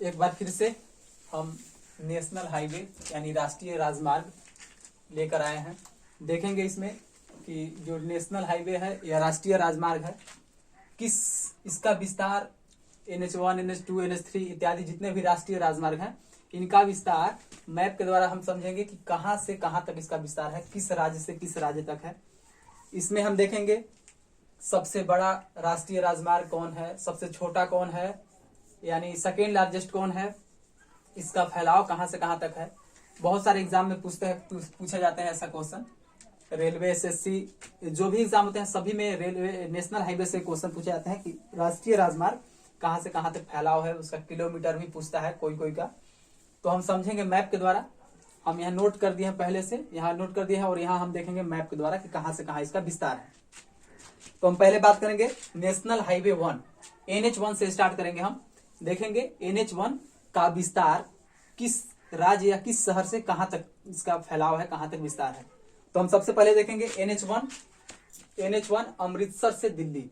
एक बार फिर से हम नेशनल हाईवे यानी राष्ट्रीय राजमार्ग लेकर आए हैं। देखेंगे इसमें कि जो नेशनल हाईवे है या राष्ट्रीय राजमार्ग है, किस इसका विस्तार NH1, NH2, NH3 इत्यादि जितने भी राष्ट्रीय राजमार्ग हैं, इनका विस्तार मैप के द्वारा हम समझेंगे कि कहां से कहां तक इसका विस्तार है, किस राज्य से किस राज्य तक है। इसमें हम देखेंगे सबसे बड़ा राष्ट्रीय राजमार्ग कौन है, सबसे छोटा कौन है, यानी सेकेंड लार्जेस्ट कौन है, इसका फैलाव कहां से कहां तक है। बहुत सारे एग्जाम में पूछे जाते हैं ऐसा क्वेश्चन। रेलवे, SSC जो भी एग्जाम होते हैं सभी में रेलवे नेशनल हाईवे से क्वेश्चन पूछे जाते हैं कि राष्ट्रीय राजमार्ग कहां से कहां तक फैलाव है, उसका किलोमीटर भी पूछता है कोई कोई का। तो हम समझेंगे मैप के द्वारा। हम यहाँ नोट कर दिए हैं, पहले से यहाँ नोट कर दिए हैं और यहाँ हम देखेंगे मैप के द्वारा कि कहां से कहां इसका विस्तार है। तो हम पहले बात करेंगे नेशनल हाईवे 1 NH1 से स्टार्ट करेंगे। हम देखेंगे NH1 का विस्तार किस राज्य या किस शहर से कहां तक इसका फैलाव है, कहां तक विस्तार है। तो हम सबसे पहले देखेंगे NH1 अमृतसर से दिल्ली।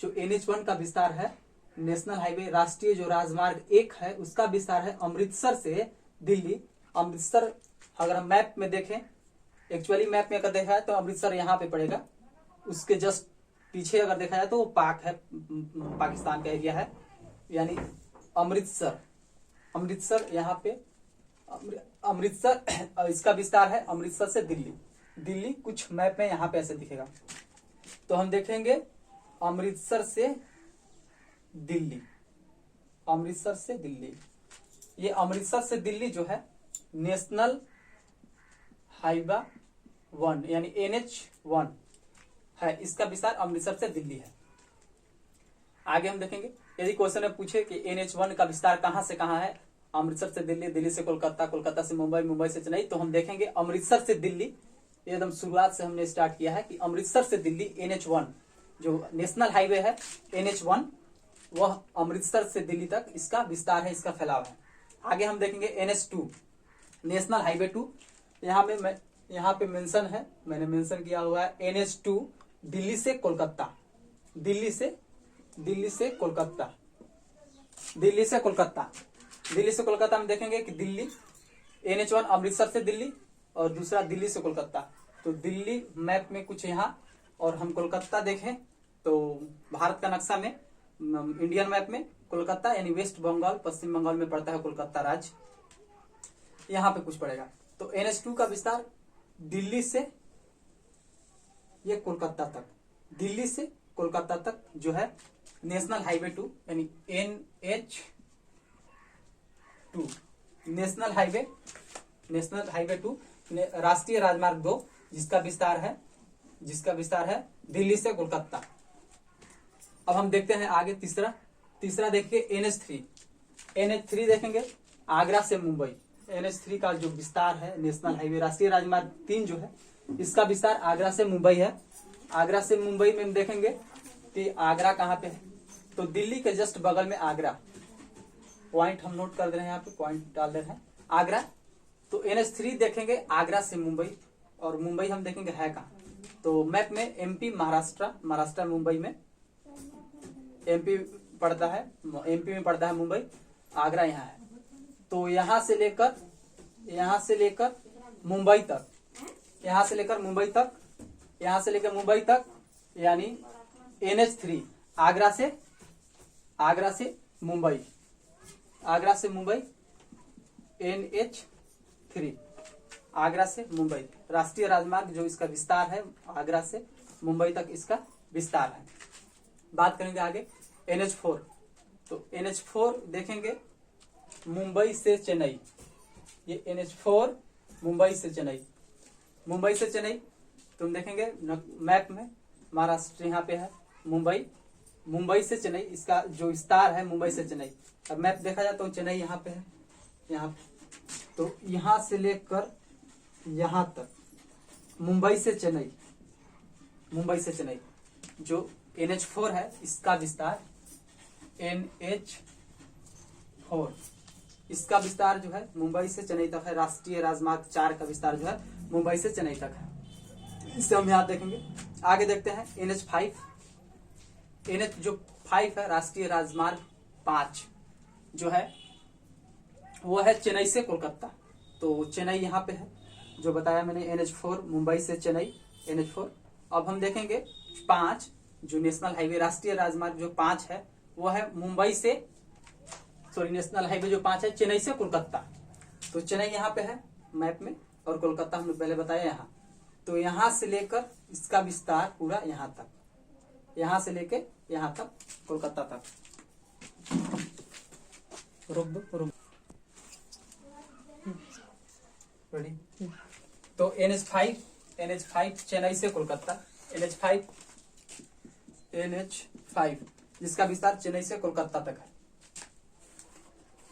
जो NH1 का विस्तार है, नेशनल हाईवे राष्ट्रीय जो राजमार्ग 1 है, उसका विस्तार है अमृतसर से दिल्ली। अमृतसर अगर हम मैप में देखें, एक्चुअली मैप में अगर देखा है तो अमृतसर यहाँ पे पड़ेगा, उसके जस्ट पीछे अगर देखा जाए तो वो पाकिस्तान का एरिया है, यानी अमृतसर यहाँ पे अमृतसर इसका विस्तार है अमृतसर से दिल्ली कुछ मैप में यहाँ पे ऐसे दिखेगा। तो हम देखेंगे अमृतसर से दिल्ली, ये अमृतसर से दिल्ली जो है नेशनल हाईवे 1 यानी NH1 है, इसका विस्तार अमृतसर से दिल्ली है। आगे हम देखेंगे यदि क्वेश्चन में पूछे कि NH1 का विस्तार कहां से कहां है, अमृतसर से दिल्ली, दिल्ली से कोलकाता, कोलकाता से मुंबई, मुंबई से चेन्नई, तो हम देखेंगे अमृतसर से दिल्ली। एकदम शुरुआत से हमने स्टार्ट किया है कि अमृतसर से दिल्ली NH1 जो नेशनल हाईवे है NH1, वह अमृतसर से दिल्ली तक इसका विस्तार है, इसका फैलाव है। आगे हम देखेंगे NH2 नेशनल हाईवे 2। यहाँ पे मेंशन है, मैंने मेंशन किया हुआ है NH2 दिल्ली से कोलकाता, दिल्ली से कोलकाता हम देखेंगे कि दिल्ली NH1 अमृतसर से दिल्ली और दूसरा दिल्ली से कोलकाता। तो दिल्ली मैप में कुछ यहाँ और हम कोलकाता देखें तो भारत का नक्शा में इंडियन मैप में कोलकाता यानी वेस्ट बंगाल, पश्चिम बंगाल में पड़ता है कोलकाता राज्य, यहाँ पे कुछ पड़ेगा। तो NH2 का विस्तार दिल्ली से ये कोलकाता तक, दिल्ली से कोलकाता तक जो है नेशनल हाईवे 2 यानी NH2 नेशनल हाईवे 2 राष्ट्रीय राजमार्ग 2 जिसका विस्तार है दिल्ली से कोलकाता। अब हम देखते हैं आगे तीसरा देखिए NH3 देखेंगे आगरा से मुंबई। NH3 का जो विस्तार है नेशनल हाईवे राष्ट्रीय राजमार्ग 3 जो है, इसका विस्तार आगरा से मुंबई है। आगरा से मुंबई में हम देखेंगे कि आगरा कहाँ पे है, तो दिल्ली के जस्ट बगल में आगरा, पॉइंट हम नोट कर दे रहे हैं, यहाँ पे पॉइंट डाल दे रहे हैं आगरा। तो NH3 देखेंगे आगरा से मुंबई, और मुंबई हम देखेंगे है कहाँ, तो मैप में MP महाराष्ट्र मुंबई में MP पड़ता है, MP में पड़ता है मुंबई, आगरा यहाँ है। तो यहाँ से लेकर मुंबई तक यानी NH3 आगरा से मुंबई NH3 आगरा से मुंबई राष्ट्रीय राजमार्ग जो इसका विस्तार है आगरा से मुंबई तक इसका विस्तार है। बात करेंगे आगे NH4। तो NH4 देखेंगे मुंबई से चेन्नई, ये NH4 मुंबई से चेन्नई तुम देखेंगे मैप में महाराष्ट्र यहाँ पे है, मुंबई से चेन्नई इसका जो विस्तार है मुंबई से चेन्नई। अब मैप देखा जाए तो चेन्नई यहाँ पे है, यहाँ पे, तो यहाँ से लेकर यहाँ तक मुंबई से चेन्नई जो NH4 है इसका विस्तार NH4 इसका विस्तार जो है मुंबई से चेन्नई तक है। राष्ट्रीय राजमार्ग 4 का विस्तार जो है मुंबई से चेन्नई तक है। इससे हम यहाँ देखेंगे। आगे देखते हैं NH5 जो 5 है राष्ट्रीय राजमार्ग 5 जो है वो है चेन्नई से कोलकाता। तो चेन्नई यहाँ पे है, जो बताया मैंने NH4 मुंबई से चेन्नई NH4। अब हम देखेंगे 5 जो नेशनल हाईवे राष्ट्रीय राजमार्ग जो 5 है वो है मुंबई से, सॉरी नेशनल हाईवे जो 5 है चेन्नई से कोलकाता। तो चेन्नई यहाँ पे है मैप में, और कोलकाता हमने पहले बताया यहाँ। तो यहाँ से लेकर इसका विस्तार पूरा यहाँ तक, यहाँ से लेके यहाँ तक कोलकाता तक। रुक दो रेडी। तो NH5 चेन्नई से कोलकाता, NH5 जिसका विस्तार चेन्नई से कोलकाता तक है।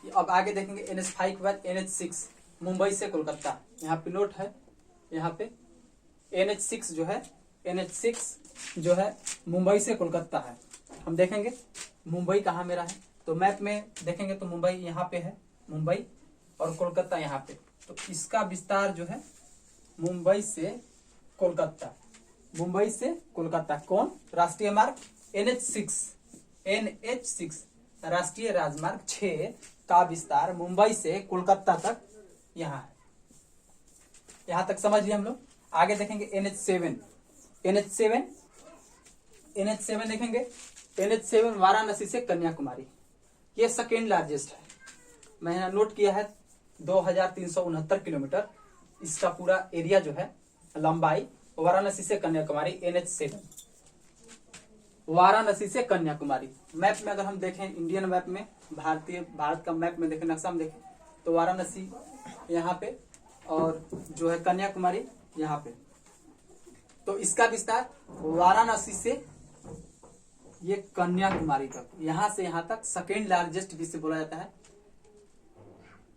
अब आगे देखेंगे NH5 के बाद NH6 मुंबई से कोलकाता। यहाँ पे नोट है, यहाँ पे NH6 जो है मुंबई से कोलकाता है। हम देखेंगे मुंबई कहाँ मेरा है, तो मैप में देखेंगे तो मुंबई यहाँ पे है, मुंबई और कोलकाता यहाँ पे। तो इसका विस्तार जो है मुंबई से कोलकाता, मुंबई से कोलकाता कौन राष्ट्रीय मार्ग NH6 राष्ट्रीय राजमार्ग 6 का विस्तार मुंबई से कोलकाता तक यहाँ है। यहाँ तक समझ लिया हम लोग। आगे देखेंगे NH7 देखेंगे। NH7 वाराणसी से कन्याकुमारी, ये सेकेंड लार्जेस्ट है। मैंने नोट किया है 2369 किलोमीटर इसका पूरा एरिया जो है लंबाई, वाराणसी से कन्याकुमारी NH7 वाराणसी से कन्याकुमारी। मैप में अगर हम देखें, इंडियन मैप में, भारत का मैप में देखें, नक्शा में देखें तो वाराणसी यहाँ पे और जो है कन्याकुमारी यहाँ पे। तो इसका विस्तार वाराणसी से ये कन्याकुमारी तक, यहाँ से यहाँ तक सेकेंड लार्जेस्ट जिसे बोला जाता है।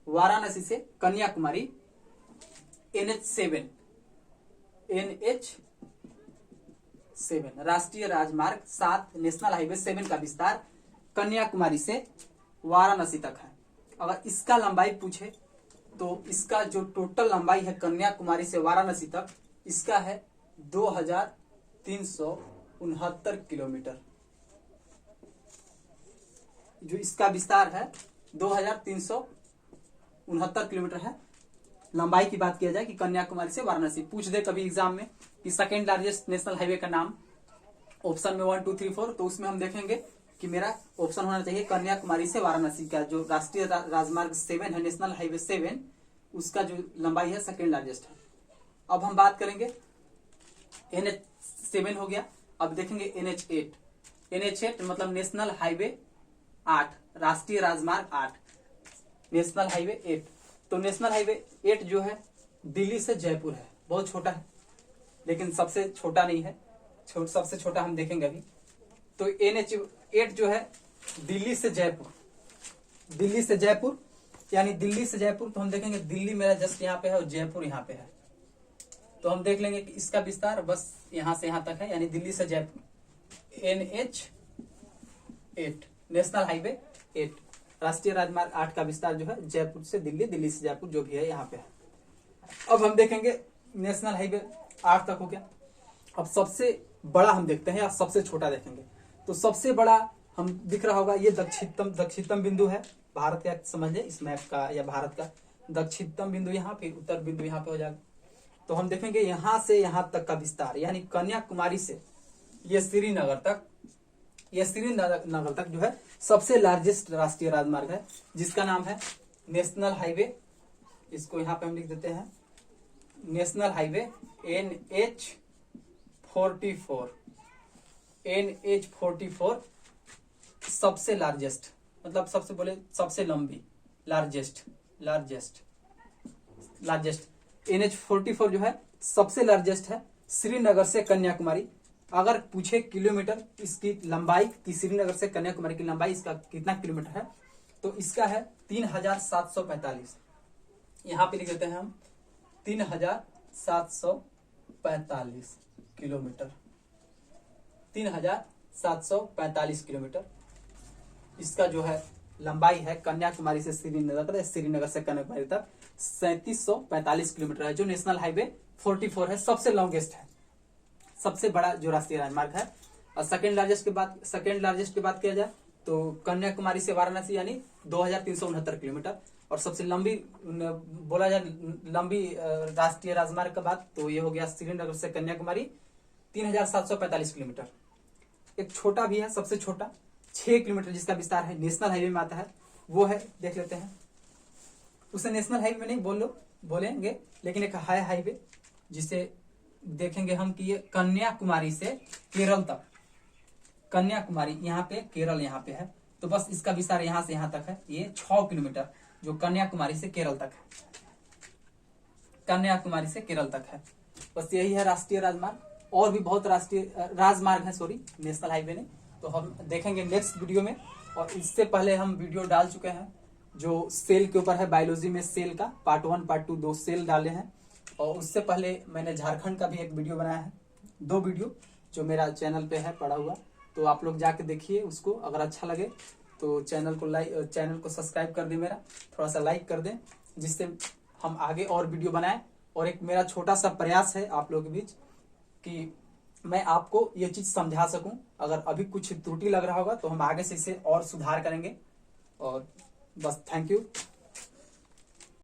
वाराणसी से कन्याकुमारी NH7 राष्ट्रीय राजमार्ग 7 नेशनल हाईवे 7 का विस्तार कन्याकुमारी से वाराणसी तक है। अगर इसका लंबाई पूछे तो इसका जो टोटल लंबाई है कन्याकुमारी से वाराणसी तक, इसका है 2369 किलोमीटर। जो इसका विस्तार है 2369 किलोमीटर है। लंबाई की बात किया जाए कि कन्याकुमारी से वाराणसी, पूछ दे कभी एग्जाम में कि सेकेंड लार्जेस्ट नेशनल हाईवे का नाम, ऑप्शन में 1 2 3 4, तो उसमें हम देखेंगे कि मेरा ऑप्शन होना चाहिए कन्याकुमारी से वाराणसी का जो राष्ट्रीय राजमार्ग 7 है, नेशनल हाईवे 7, उसका जो लंबाई है सेकेंड लार्जेस्ट है। अब हम बात करेंगे NH7 हो गया। अब देखेंगे NH8 मतलब नेशनल हाईवे 8 राष्ट्रीय राजमार्ग 8 नेशनल हाईवे 8। तो नेशनल हाईवे 8 जो है दिल्ली से जयपुर है, बहुत छोटा है लेकिन सबसे छोटा नहीं है, सबसे छोटा हम देखेंगे अभी। तो NH8 जो है दिल्ली से जयपुर यानी दिल्ली से जयपुर। तो हम देखेंगे दिल्ली मेरा जस्ट यहाँ पे है और जयपुर यहाँ पे है। तो हम देख लेंगे कि इसका विस्तार बस यहाँ से यहाँ तक है, यानी दिल्ली से जयपुर NH8 नेशनल हाईवे 8 राष्ट्रीय राजमार्ग 8 का विस्तार जो है जयपुर से दिल्ली, दिल्ली से जयपुर जो भी है यहाँ पे है। अब हम देखेंगे नेशनल हाईवे 8 तक हो गया। अब सबसे बड़ा हम देखते हैं या सबसे छोटा देखेंगे। तो सबसे बड़ा हम दिख रहा होगा, ये दक्षिणतम बिंदु है भारत का, समझ इस मैप का या भारत का दक्षिणतम बिंदु यहाँ पे, उत्तर बिंदु यहाँ पे हो जाएगा। तो हम देखेंगे यहाँ से यहाँ तक का विस्तार, यानी कन्याकुमारी से ये श्रीनगर तक जो है सबसे लार्जेस्ट राष्ट्रीय राजमार्ग है, जिसका नाम है नेशनल हाईवे, इसको यहाँ पे हम लिख देते हैं नेशनल हाईवे NH44 सबसे लार्जेस्ट, मतलब सबसे बोले सबसे लंबी, लार्जेस्ट NH44 जो है सबसे लार्जेस्ट है श्रीनगर से कन्याकुमारी। अगर पूछे किलोमीटर इसकी लंबाई कि श्रीनगर से कन्याकुमारी की लंबाई इसका कितना किलोमीटर है, तो इसका है 3745। यहाँ पे लिख देते हैं हम 3745 किलोमीटर, 3745 किलोमीटर इसका जो है लंबाई है कन्याकुमारी से श्रीनगर, श्रीनगर से कन्याकुमारी तक 3745 किलोमीटर है, जो नेशनल हाईवे 44 है, सबसे लॉन्गेस्ट है, सबसे बड़ा जो राष्ट्रीय राजमार्ग है। और सेकेंड लार्जेस्ट की बात किया जाए तो कन्याकुमारी से वाराणसी यानी 2369 किलोमीटर, और सबसे लंबी बोला जाए लंबी राष्ट्रीय राजमार्ग का बात तो ये हो गया श्रीनगर से कन्याकुमारी 3745 किलोमीटर। एक छोटा भी है, सबसे छोटा 6 किलोमीटर जिसका विस्तार है, नेशनल हाईवे में आता है, वो है, देख लेते हैं। उसे नेशनल हाईवे में नहीं बोलेंगे, लेकिन एक है हाईवे जिसे देखेंगे हम कि ये कन्याकुमारी से केरल तक, कन्याकुमारी यहाँ पे, केरल यहाँ पे है, तो बस इसका विस्तार यहाँ से यहाँ तक है, ये 6 किलोमीटर जो कन्याकुमारी से केरल तक है, कन्याकुमारी से केरल तक है। बस यही है राष्ट्रीय राजमार्ग। और भी बहुत राष्ट्रीय राजमार्ग है, सॉरी नेशनल हाईवे नहीं, तो हम देखेंगे नेक्स्ट वीडियो में। और इससे पहले हम वीडियो डाल चुके हैं जो सेल के ऊपर है, बायोलॉजी में सेल का पार्ट 1 पार्ट 2 2 सेल डाले हैं। और उससे पहले मैंने झारखंड का भी एक वीडियो बनाया है, 2 वीडियो जो मेरा चैनल पे है पड़ा हुआ, तो आप लोग जाके देखिए उसको। अगर अच्छा लगे तो चैनल को सब्सक्राइब कर दें, मेरा थोड़ा सा लाइक कर दें, जिससे हम आगे और वीडियो बनाएं। और एक मेरा छोटा सा प्रयास है आप लोगों के बीच कि मैं आपको ये चीज समझा सकूं। अगर अभी कुछ त्रुटि लग रहा होगा तो हम आगे से इसे और सुधार करेंगे। और बस थैंक यू।